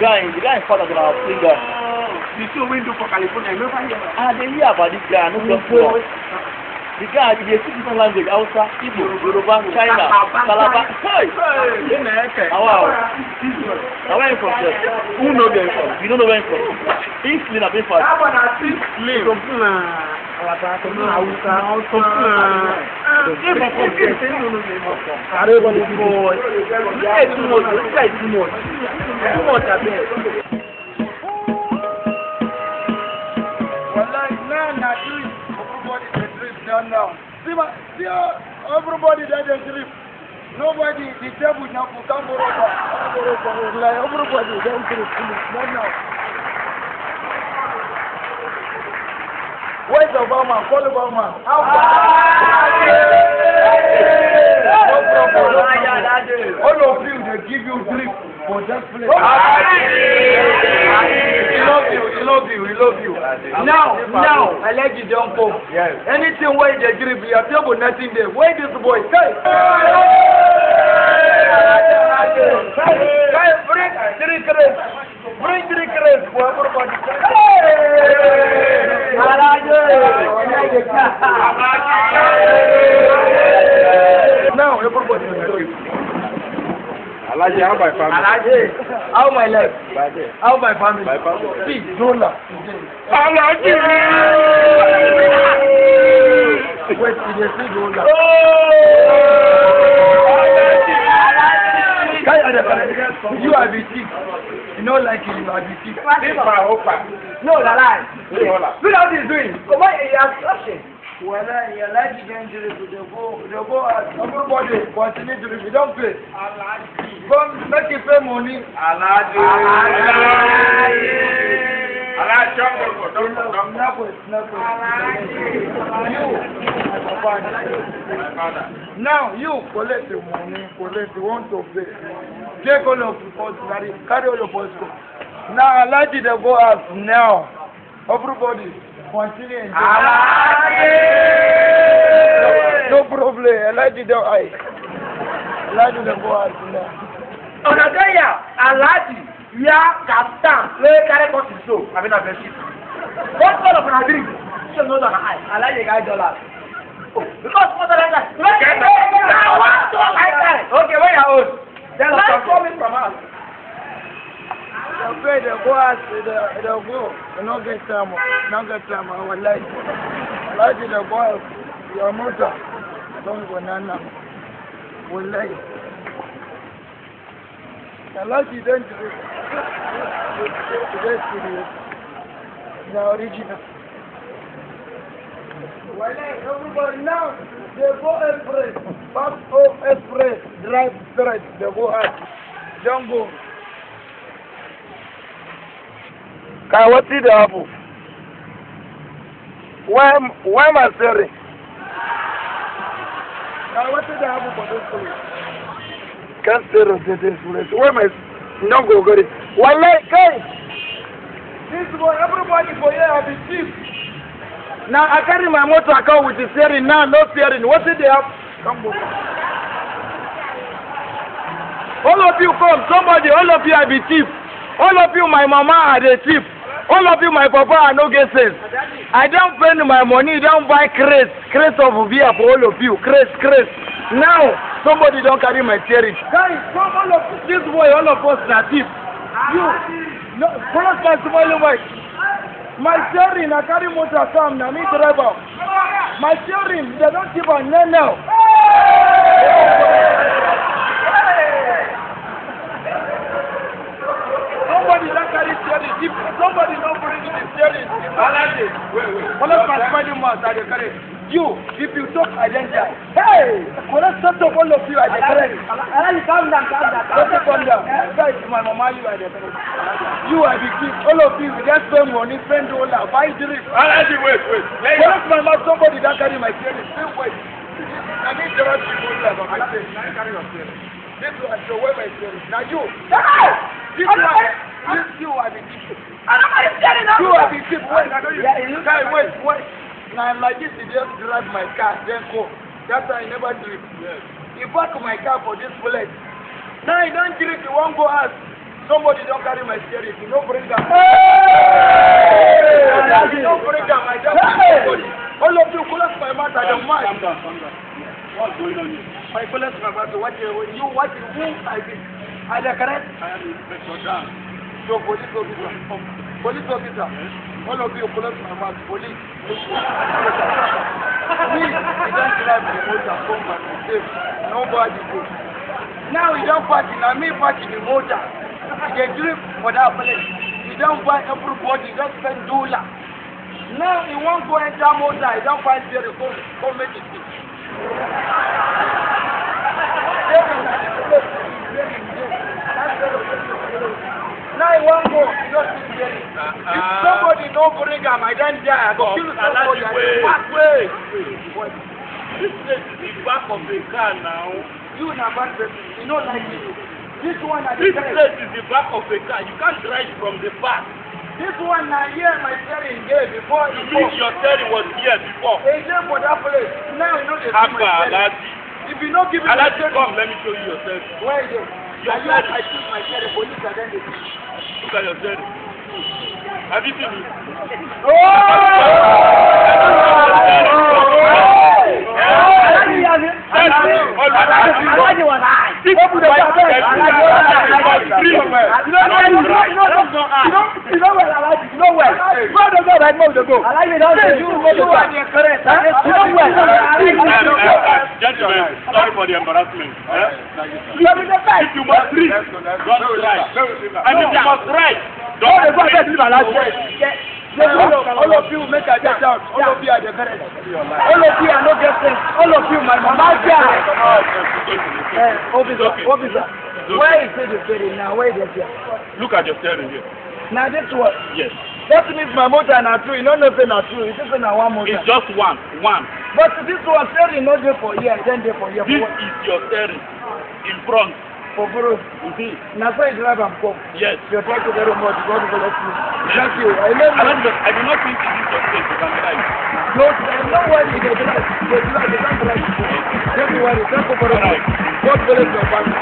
guy father is our singer. The show we do for California, never hear. Ah, they hear about this guy, no problem. The guy, they speak different language, Hausa, Igbo, Yoruba, China, Calabar. Hey! Wow. Now where are you from, sir? Who knows where you're from? You don't know where you're from. Eastland, I've been for Eastland. Now, see, everybody that is sleep. Nobody, the table now will come over. Like everybody don't sleep. Now. Where's the Obama? Call Obama. No problem. All of you, they give you sleep for that place. We love you. Now, I let you don't go. Yes. Anything where they drip, you have to nothing there. Where this boy? Bring 3 crates. Bring 3 crates for everybody. Now, everybody is doing. Alaji, how my family? Alaji, how my life? How my family? My family. See, Zola. Alaji! Wait, did you see Zola? You are the chief. You know, like you are the chief. No, the lie. Look how he's doing. Come on, he has touching. Well, you like to get into the go. Everybody continue to if you don't pay. Go make you pay money. Now you collect the money, you want to pay. Take all of the post, carry all your post. Now I like you to go out now. Everybody continue enjoy. No problem. I like you to go out now. Onagaya, Alaji, ya Captain, le carry cost so. I mean, I bet you. What sort of an drink? So no than I like the guy $. Oh, because what like that? Okay, where you own? Then let's coming from us. They go out, they'll go. They don't get time. I would like you to go out. Your motor. Don't go none. Would like. I like you don't do it. The original. Well, everybody now, they go afraid. Back off afraid. Drive straight. They go out. Don't go. Can what did happen? Why am I steering? Can what did happen for this police? Can't steer on this place. Why am I not go get it? Well, like guys, this boy, everybody for here have been cheap. Now I carry my motor car with the steering. Now no steering. What did they have? Come on. All of you come. Somebody. All of you have been cheap. All of you, my mama are the cheap. All of you, my papa are no get sense. I don't spend my money, don't buy crates of beer for all of you. Crates. Now, somebody don't carry my steering. Guys, come all of this boy, all of us are thief. You, no, follow my small boy. My steering, I carry motor come, now me driver. My steering, they don't keep on now. Somebody that carry steering, if somebody don't bring the steering, follow my small man, I carry. You, if you talk, I then die. Hey! When I start up all of you, I declare. Calm down. Calm down. Guys, my mama, you are the you are the kid. All of you, just spend money, spend all that. Buy drink. Wait. Where's my mouth? Somebody that carry my steering. Still wait. I need to rush people like my steering. This one, so where my steering? Now you. You are the kid. You are the kid. Wait. Now I'm like this, he just drive my car, then go. That's why I never drink. Yes. He park my car for this place. Now he don't drink, he won't go out. Somebody don't carry my steering. You don't bring that. You don't bring that. I just somebody. All of you collect my matter. I don't mind. Calm down. What's going on here? I collect my matter. What you who I think? I the correct. I am Inspector Dan. So police officer. Police officer. All of you collect my matter. Police. Me, I don't drive the motor. Come back and safe. Nobody go. Now you don't park in me parking the motor. You get drip for that place. You don't buy everybody, you don't spend $1. Now you won't go enter motor, you don't find the phone, go make it. Now you won't go, you don't see the if somebody don't bring him, I don't die. I go kill somebody, I go back way. This place is the back of the car now. You na bad person, you don't like it. This one at the This place is the back of the car. You can't drive from the back. This one now here my steering there before You mean your steering was here before? Hey, there for that place. Now you know the Alaji. If you don't give me Alaji, come, let me show you your steering. Where is it? Your I steering. took my steering, police are then they Look at your steering. Have you seen it? Alaji was high. You know where Alaji? You know where? Where does that move to go? Alaji don't say you know where. You know where? Gentlemen, sorry for the embarrassment. If you must read, don't try. And if you must write, don't write. All of you make a get out. All of you are the parents. All of you are not get sense. All of you, my mama. Officer. Where is the steering now? Where is it here? Look at your steering here. Now this one. Yes. That means my motor not true. You know nothing not true. It's just na one motor. It's just one. But this one steering not there for here. Then there for here. This is your steering in front. For Parrot. Now so you drive and come. Yes. You're trying to get remote. God bless you. Thank you. I do not think it is your place to come drive. No, no worry. They drive. They can't drive. Don't worry. Thank you for the God bless your family.